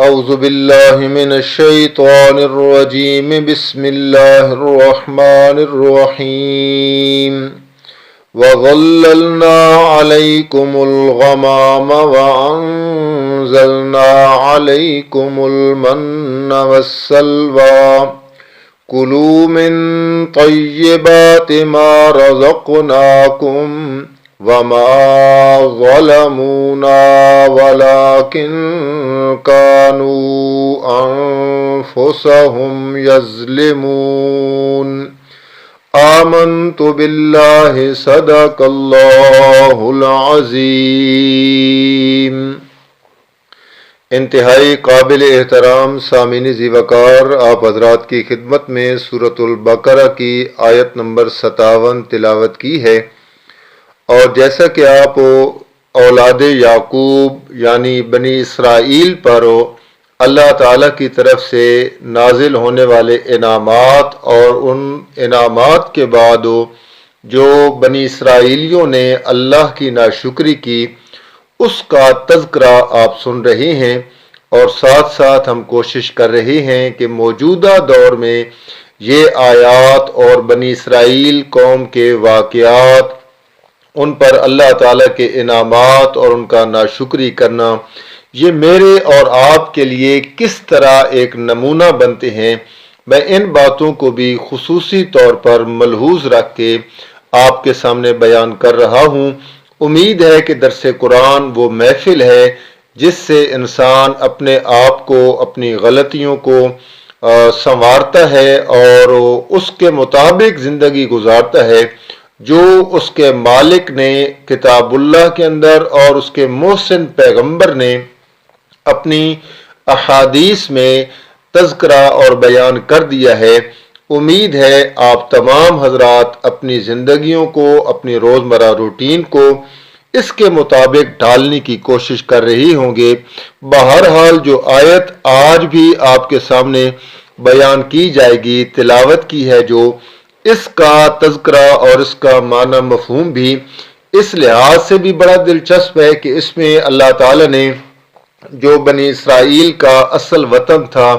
أعوذ بالله من الشيطان الرجيم بسم الله الرحمن الرحيم وظللنا عليكم الغمام وأنزلنا عليكم المن والسلوى كلوا من طيبات ما رزقناكم وما ظلمونا ولكن كانوا أنفسهم يظلمون آمنت بالله صدق الله العظیم۔ انتہائی قابل احترام سامعین ذی وقار، آپ حضرات کی خدمت میں سورۃ البقرہ کی آیت نمبر 57 تلاوت کی ہے، اور جیسا کہ آپ اولاد یعقوب یعنی بنی اسرائیل پر اللہ تعالیٰ کی طرف سے نازل ہونے والے انعامات اور ان انعامات کے بعد جو بنی اسرائیلیوں نے اللہ کی ناشکری کی اس کا تذکرہ آپ سن رہے ہیں، اور ساتھ ساتھ ہم کوشش کر رہے ہیں کہ موجودہ دور میں یہ آیات اور بنی اسرائیل قوم کے واقعات، ان پر اللہ تعالیٰ کے انعامات اور ان کا ناشکری کرنا، یہ میرے اور آپ کے لیے کس طرح ایک نمونہ بنتے ہیں، میں ان باتوں کو بھی خصوصی طور پر ملحوظ رکھ کے آپ کے سامنے بیان کر رہا ہوں۔ امید ہے کہ درس قرآن وہ محفل ہے جس سے انسان اپنے آپ کو، اپنی غلطیوں کو سنوارتا ہے اور اس کے مطابق زندگی گزارتا ہے جو اس کے مالک نے کتاب اللہ کے اندر اور اس کے محسن پیغمبر نے اپنی احادیث میں تذکرہ اور بیان کر دیا ہے۔ امید ہے آپ تمام حضرات اپنی زندگیوں کو، اپنی روزمرہ روٹین کو اس کے مطابق ڈالنے کی کوشش کر رہی ہوں گے۔ بہرحال جو آیت آج بھی آپ کے سامنے بیان کی جائے گی، تلاوت کی ہے جو، اس کا تذکرہ اور اس کا معنی مفہوم بھی اس لحاظ سے بھی بڑا دلچسپ ہے کہ اس میں اللہ تعالیٰ نے جو بنی اسرائیل کا اصل وطن تھا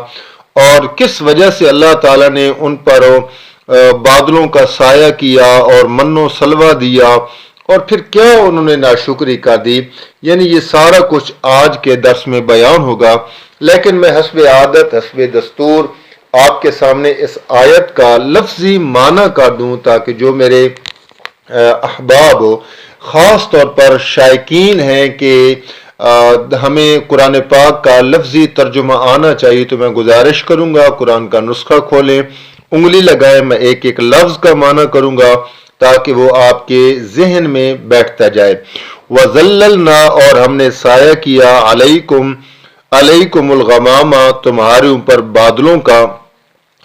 اور کس وجہ سے اللہ تعالیٰ نے ان پر بادلوں کا سایہ کیا اور من و سلوہ دیا اور پھر کیا انہوں نے ناشکری کر دی، یعنی یہ سارا کچھ آج کے درس میں بیان ہوگا، لیکن میں حسب عادت، حسب دستور آپ کے سامنے اس آیت کا لفظی معنی کر دوں تاکہ جو میرے احباب خاص طور پر شائقین ہیں کہ ہمیں قرآن پاک کا لفظی ترجمہ آنا چاہیے، تو میں گزارش کروں گا قرآن کا نسخہ کھولیں، انگلی لگائیں، میں ایک ایک لفظ کا معنی کروں گا تاکہ وہ آپ کے ذہن میں بیٹھتا جائے۔ وَظَلَّلْنَا، اور ہم نے سایہ کیا، علیکم الغمامہ، تمہارے اوپر بادلوں کا،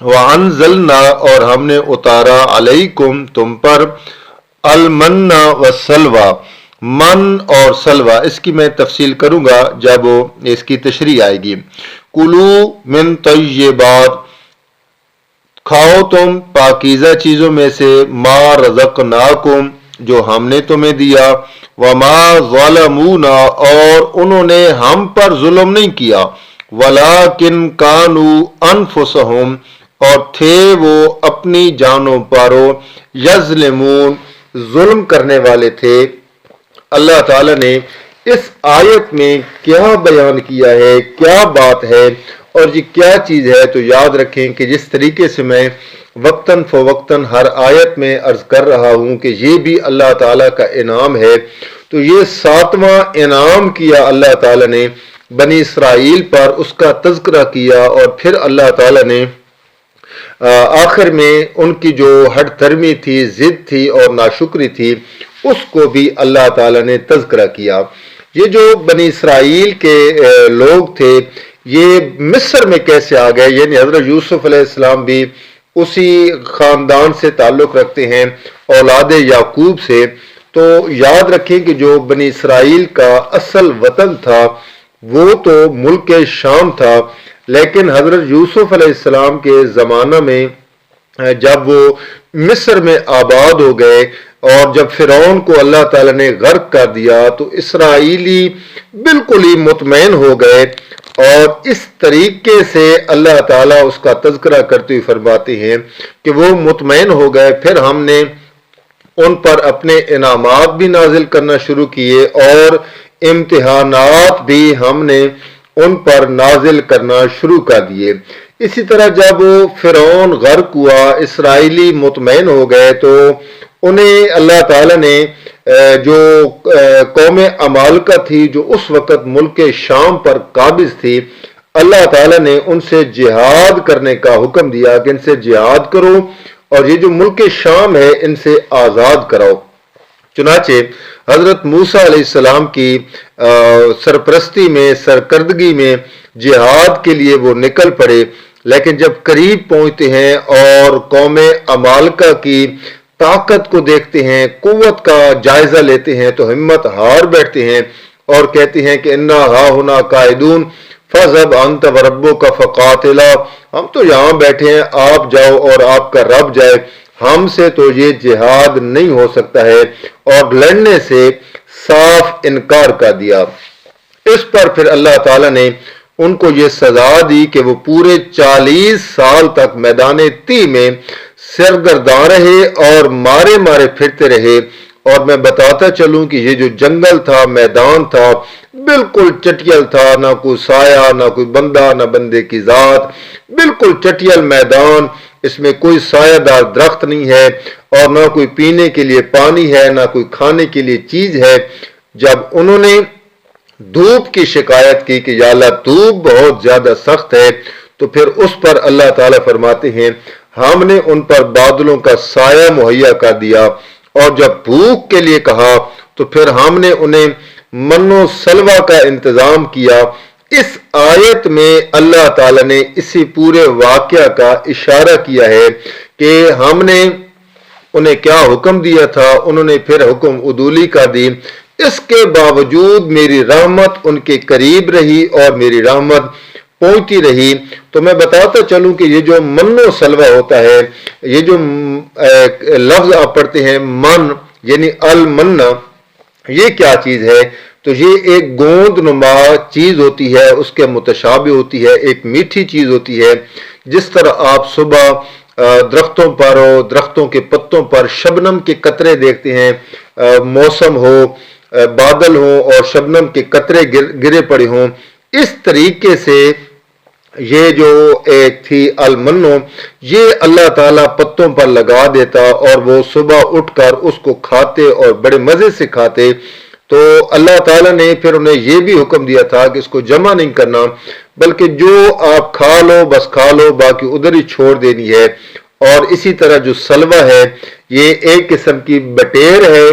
وَأَنزَلْنَا، اور ہم نے اتارا، علیکم، تم پر، المن والسلوى، من اور سلوہ، اس کی میں تفصیل کروں گا جب اس کی تشریح آئے گی۔ کلو من طیبات، کھاؤ تم پاکیزہ چیزوں میں سے، ما رزقناکم، جو ہم نے تمہیں دیا، وما ظلمونا، اور انہوں نے ہم پر ظلم نہیں کیا، ولیکن کانوا انفسہم، اور تھے وہ اپنی جانوں پر، یظلمون، ظلم کرنے والے تھے۔ اللہ تعالیٰ نے اس آیت میں کیا بیان کیا ہے، کیا بات ہے اور یہ کیا چیز ہے، تو یاد رکھیں کہ جس طریقے سے میں وقتاً فوقتاً ہر آیت میں عرض کر رہا ہوں کہ یہ بھی اللہ تعالیٰ کا انعام ہے، تو یہ 7واں انعام کیا اللہ تعالیٰ نے بنی اسرائیل پر، اس کا تذکرہ کیا، اور پھر اللہ تعالیٰ نے آخر میں ان کی جو ہٹ دھرمی تھی، ضد تھی اور ناشکری تھی، اس کو بھی اللہ تعالیٰ نے تذکرہ کیا۔ یہ جو بنی اسرائیل کے لوگ تھے، یہ مصر میں کیسے آ گئے، یعنی حضرت یوسف علیہ السلام بھی اسی خاندان سے تعلق رکھتے ہیں، اولاد یعقوب سے، تو یاد رکھیں کہ جو بنی اسرائیل کا اصل وطن تھا وہ تو ملک شام تھا، لیکن حضرت یوسف علیہ السلام کے زمانہ میں جب وہ مصر میں آباد ہو گئے اور جب فرعون کو اللہ تعالیٰ نے غرق کر دیا تو اسرائیلی بالکل ہی مطمئن ہو گئے اور اس طریقے سے اللہ تعالیٰ اس کا تذکرہ کرتے ہوئے فرماتے ہیں کہ وہ مطمئن ہو گئے، پھر ہم نے ان پر اپنے انعامات بھی نازل کرنا شروع کیے اور امتحانات بھی ہم نے ان پر نازل کرنا شروع کر دیے۔ اسی طرح جب فرعون غرق ہوا، اسرائیلی مطمئن ہو گئے، تو انہیں اللہ تعالیٰ نے جو قوم عمالقہ تھی جو اس وقت ملک شام پر قابض تھی، اللہ تعالیٰ نے ان سے جہاد کرنے کا حکم دیا کہ ان سے جہاد کرو اور یہ جو ملک شام ہے ان سے آزاد کراؤ۔ چنانچہ حضرت موسیٰ علیہ السلام کی سرپرستی میں، سرکردگی میں جہاد کے لیے وہ نکل پڑے، لیکن جب قریب پہنچتے ہیں اور قوم عمالقہ کی طاقت کو دیکھتے ہیں، قوت کا جائزہ لیتے ہیں، تو ہمت ہار بیٹھتے ہیں اور کہتے ہیں کہ انا ہا ہنا قاعدون فذهب انت وربک فقاتلا، ہم تو یہاں بیٹھے ہیں، آپ جاؤ اور آپ کا رب جائے، ہم سے تو یہ جہاد نہیں ہو سکتا ہے، اور لڑنے سے صاف انکار کر دیا۔ اس پر پھر اللہ تعالیٰ نے ان کو یہ سزا دی کہ وہ پورے 40 سال تک میدان تی میں سرگرداں رہے اور مارے مارے پھرتے رہے۔ اور میں بتاتا چلوں کہ یہ جو جنگل تھا، میدان تھا، بالکل چٹیل تھا، نہ کوئی سایہ، نہ کوئی بندہ، نہ بندے کی ذات، بالکل چٹیل میدان، اس میں کوئی سایہ دار درخت نہیں ہے اور نہ کوئی پینے کے لیے پانی ہے، نہ کوئی کھانے کے لیے چیز ہے۔ جب انہوں نے دھوپ کی شکایت کی کہ یا اللہ دھوپ بہت زیادہ سخت ہے، تو پھر اس پر اللہ تعالیٰ فرماتے ہیں ہم نے ان پر بادلوں کا سایہ مہیا کر دیا، اور جب بھوک کے لیے کہا تو پھر ہم نے انہیں من و سلوہ کا انتظام کیا۔ اس آیت میں اللہ تعالیٰ نے اسی پورے واقعہ کا اشارہ کیا ہے کہ ہم نے انہیں کیا حکم دیا تھا، انہوں نے پھر حکم عدولی کا دی، اس کے باوجود میری رحمت ان کے قریب رہی اور میری رحمت پہنچتی رہی۔ تو میں بتاتا چلوں کہ یہ جو من و سلوہ ہوتا ہے، یہ جو لفظ آپ پڑھتے ہیں من یعنی المن، یہ کیا چیز ہے؟ تو یہ ایک گوند نما چیز ہوتی ہے، اس کے متشابہ ہوتی ہے، ایک میٹھی چیز ہوتی ہے۔ جس طرح آپ صبح درختوں پر ہو، درختوں کے پتوں پر شبنم کے قطرے دیکھتے ہیں، موسم ہو، بادل ہوں اور شبنم کے قطرے گرے پڑے ہوں، اس طریقے سے یہ جو ایک تھی المنو، یہ اللہ تعالیٰ پتوں پر لگا دیتا اور وہ صبح اٹھ کر اس کو کھاتے اور بڑے مزے سے کھاتے۔ تو اللہ تعالیٰ نے پھر انہیں یہ بھی حکم دیا تھا کہ اس کو جمع نہیں کرنا، بلکہ جو آپ کھا لو بس کھا لو، باقی ادھر ہی چھوڑ دینی ہے۔ اور اسی طرح جو سلوہ ہے یہ ایک قسم کی بٹیر ہے،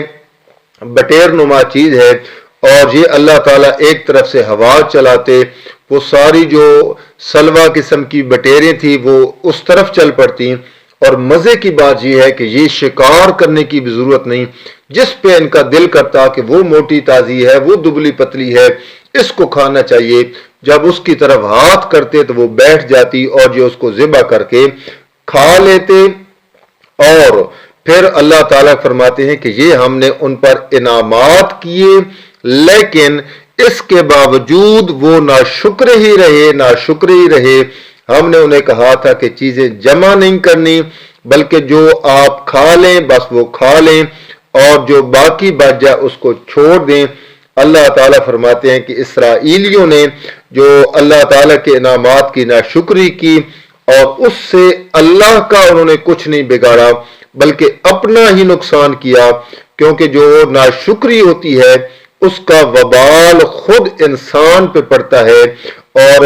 بٹیر نما چیز ہے، اور یہ اللہ تعالیٰ ایک طرف سے ہوا چلاتے، وہ ساری جو سلوہ قسم کی بٹیریں تھی وہ اس طرف چل پڑتی۔ اور مزے کی بات یہ ہے کہ یہ شکار کرنے کی بھی ضرورت نہیں، جس پہ ان کا دل کرتا کہ وہ موٹی تازی ہے، وہ دبلی پتلی ہے، اس کو کھانا چاہیے، جب اس کی طرف ہاتھ کرتے تو وہ بیٹھ جاتی اور یہ اس کو ذبح کر کے کھا لیتے۔ اور پھر اللہ تعالیٰ فرماتے ہیں کہ یہ ہم نے ان پر انعامات کیے، لیکن اس کے باوجود وہ ناشکر ہی رہے۔ ہم نے انہیں کہا تھا کہ چیزیں جمع نہیں کرنی، بلکہ جو آپ کھا لیں بس وہ کھا لیں، اور جو باقی بچ جائے اس کو چھوڑ دیں۔ اللہ تعالیٰ فرماتے ہیں کہ اسرائیلیوں نے جو اللہ تعالیٰ کے انعامات کی ناشکری کی اور اس سے اللہ کا انہوں نے کچھ نہیں بگاڑا بلکہ اپنا ہی نقصان کیا، کیونکہ جو ناشکری ہوتی ہے اس کا وبال خود انسان پہ پڑتا ہے اور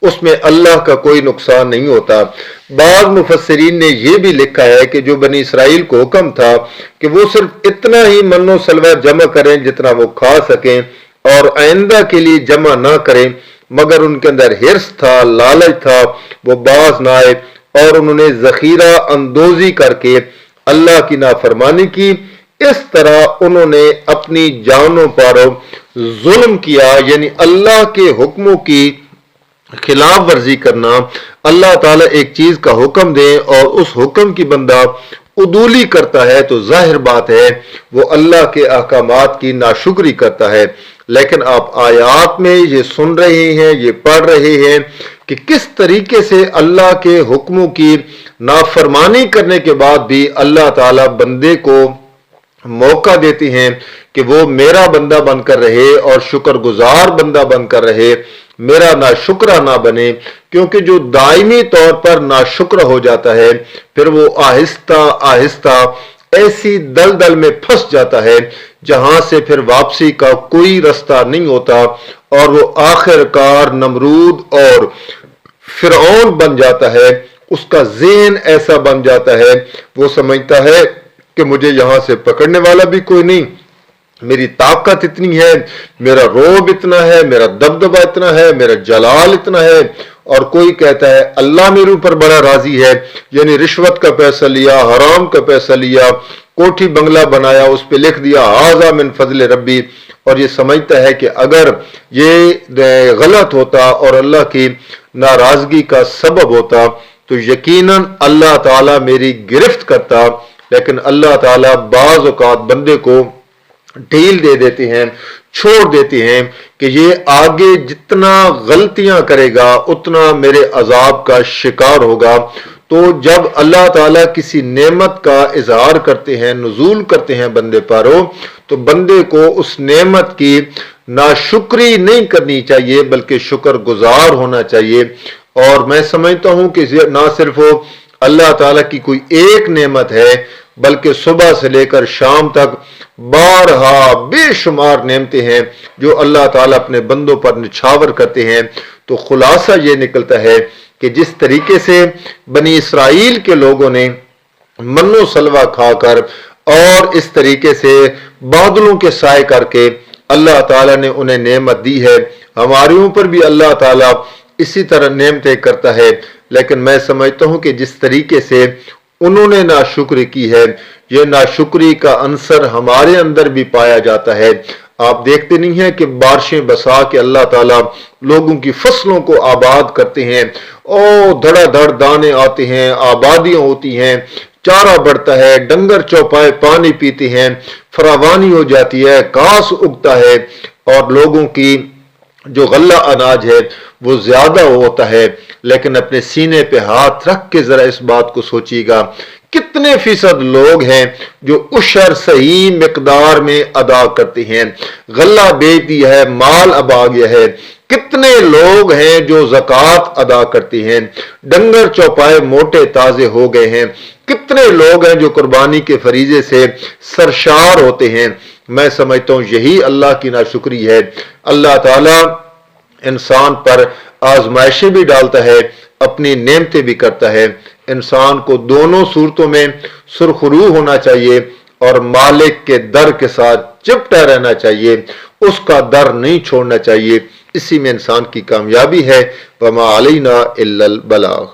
اس میں اللہ کا کوئی نقصان نہیں ہوتا۔ بعض مفسرین نے یہ بھی لکھا ہے کہ جو بنی اسرائیل کو حکم تھا کہ وہ صرف اتنا ہی من و سلوہ جمع کریں جتنا وہ کھا سکیں اور آئندہ کے لیے جمع نہ کریں، مگر ان کے اندر حرص تھا، لالچ تھا، وہ باز نہ آئے اور انہوں نے ذخیرہ اندوزی کر کے اللہ کی نافرمانی کی۔ اس طرح انہوں نے اپنی جانوں پر ظلم کیا، یعنی اللہ کے حکموں کی خلاف ورزی کرنا۔ اللہ تعالیٰ ایک چیز کا حکم دے اور اس حکم کی بندہ عدولی کرتا ہے تو ظاہر بات ہے وہ اللہ کے احکامات کی ناشکری کرتا ہے۔ لیکن آپ آیات میں یہ سن رہے ہیں، یہ پڑھ رہے ہیں کہ کس طریقے سے اللہ کے حکموں کی نافرمانی کرنے کے بعد بھی اللہ تعالیٰ بندے کو موقع دیتے ہیں کہ وہ میرا بندہ بن کر رہے اور شکر گزار بندہ بن کر رہے، میرا ناشکرہ نہ بنے، کیونکہ جو دائمی طور پر ناشکر ہو جاتا ہے پھر وہ آہستہ آہستہ ایسی دلدل میں پھنس جاتا ہے جہاں سے پھر واپسی کا کوئی رستہ نہیں ہوتا، اور وہ آخر کار نمرود اور فرعون بن جاتا ہے۔ اس کا ذہن ایسا بن جاتا ہے، وہ سمجھتا ہے کہ مجھے یہاں سے پکڑنے والا بھی کوئی نہیں، میری طاقت اتنی ہے، میرا روب اتنا ہے، میرا دبدبہ اتنا ہے، میرا جلال اتنا ہے، اور کوئی کہتا ہے اللہ میرے اوپر بڑا راضی ہے، یعنی رشوت کا پیسہ لیا، حرام کا پیسہ لیا، کوٹھی بنگلہ بنایا، اس پہ لکھ دیا ھذا من فضل ربی، اور یہ سمجھتا ہے کہ اگر یہ غلط ہوتا اور اللہ کی ناراضگی کا سبب ہوتا تو یقیناً اللہ تعالیٰ میری گرفت کرتا، لیکن اللہ تعالیٰ بعض اوقات بندے کو ڈھیل دے دیتے ہیں، چھوڑ دیتے ہیں کہ یہ آگے جتنا غلطیاں کرے گا اتنا میرے عذاب کا شکار ہوگا۔ تو جب اللہ تعالیٰ کسی نعمت کا اظہار کرتے ہیں، نزول کرتے ہیں بندے پر، تو بندے کو اس نعمت کی ناشکری نہیں کرنی چاہیے بلکہ شکر گزار ہونا چاہیے۔ اور میں سمجھتا ہوں کہ نہ صرف اللہ تعالیٰ کی کوئی ایک نعمت ہے بلکہ صبح سے لے کر شام تک بارہا بے شمار نعمتیں ہیں جو اللہ تعالیٰ اپنے بندوں پر نچھاور کرتے ہیں۔ تو خلاصہ یہ نکلتا ہے کہ جس طریقے سے بنی اسرائیل کے لوگوں نے من و سلوہ کھا کر اور اس طریقے سے بادلوں کے سائے کر کے اللہ تعالیٰ نے انہیں نعمت دی ہے، ہمارے اوپر بھی اللہ تعالیٰ اسی طرح نعمتیں کرتا ہے، لیکن میں سمجھتا ہوں کہ جس طریقے سے انہوں نے ناشکری کی ہے، یہ ناشکری کا عنصر ہمارے اندر بھی پایا جاتا ہے۔ آپ دیکھتے نہیں ہیں کہ بارشیں بسا کے اللہ تعالیٰ لوگوں کی فصلوں کو آباد کرتے ہیں، دھڑا دھڑ دانے آتے ہیں، آبادیاں ہوتی ہیں، چارہ بڑھتا ہے، ڈنگر چوپائے پانی پیتے ہیں، فراوانی ہو جاتی ہے، گھاس اگتا ہے، اور لوگوں کی جو غلہ اناج ہے وہ زیادہ ہوتا ہے۔ لیکن اپنے سینے پہ ہاتھ رکھ کے ذرا اس بات کو سوچیے گا، کتنے فیصد لوگ ہیں جو عشر صحیح مقدار میں ادا کرتے ہیں؟ غلہ بیچ دیا ہے، مال اب آ گیا ہے۔ کتنے لوگ ہیں جو زکوٰۃ ادا کرتے ہیں؟ ڈنگر چوپائے موٹے تازے ہو گئے ہیں۔ کتنے لوگ ہیں جو قربانی کے فریضے سے سرشار ہوتے ہیں؟ میں سمجھتا ہوں یہی اللہ کی ناشکری ہے۔ اللہ تعالیٰ انسان پر آزمائشیں بھی ڈالتا ہے، اپنی نعمتیں بھی کرتا ہے۔ انسان کو دونوں صورتوں میں سرخرو ہونا چاہیے اور مالک کے در کے ساتھ چپٹا رہنا چاہیے، اس کا در نہیں چھوڑنا چاہیے۔ اسی میں انسان کی کامیابی ہے۔ وما علینا الا البلاغ۔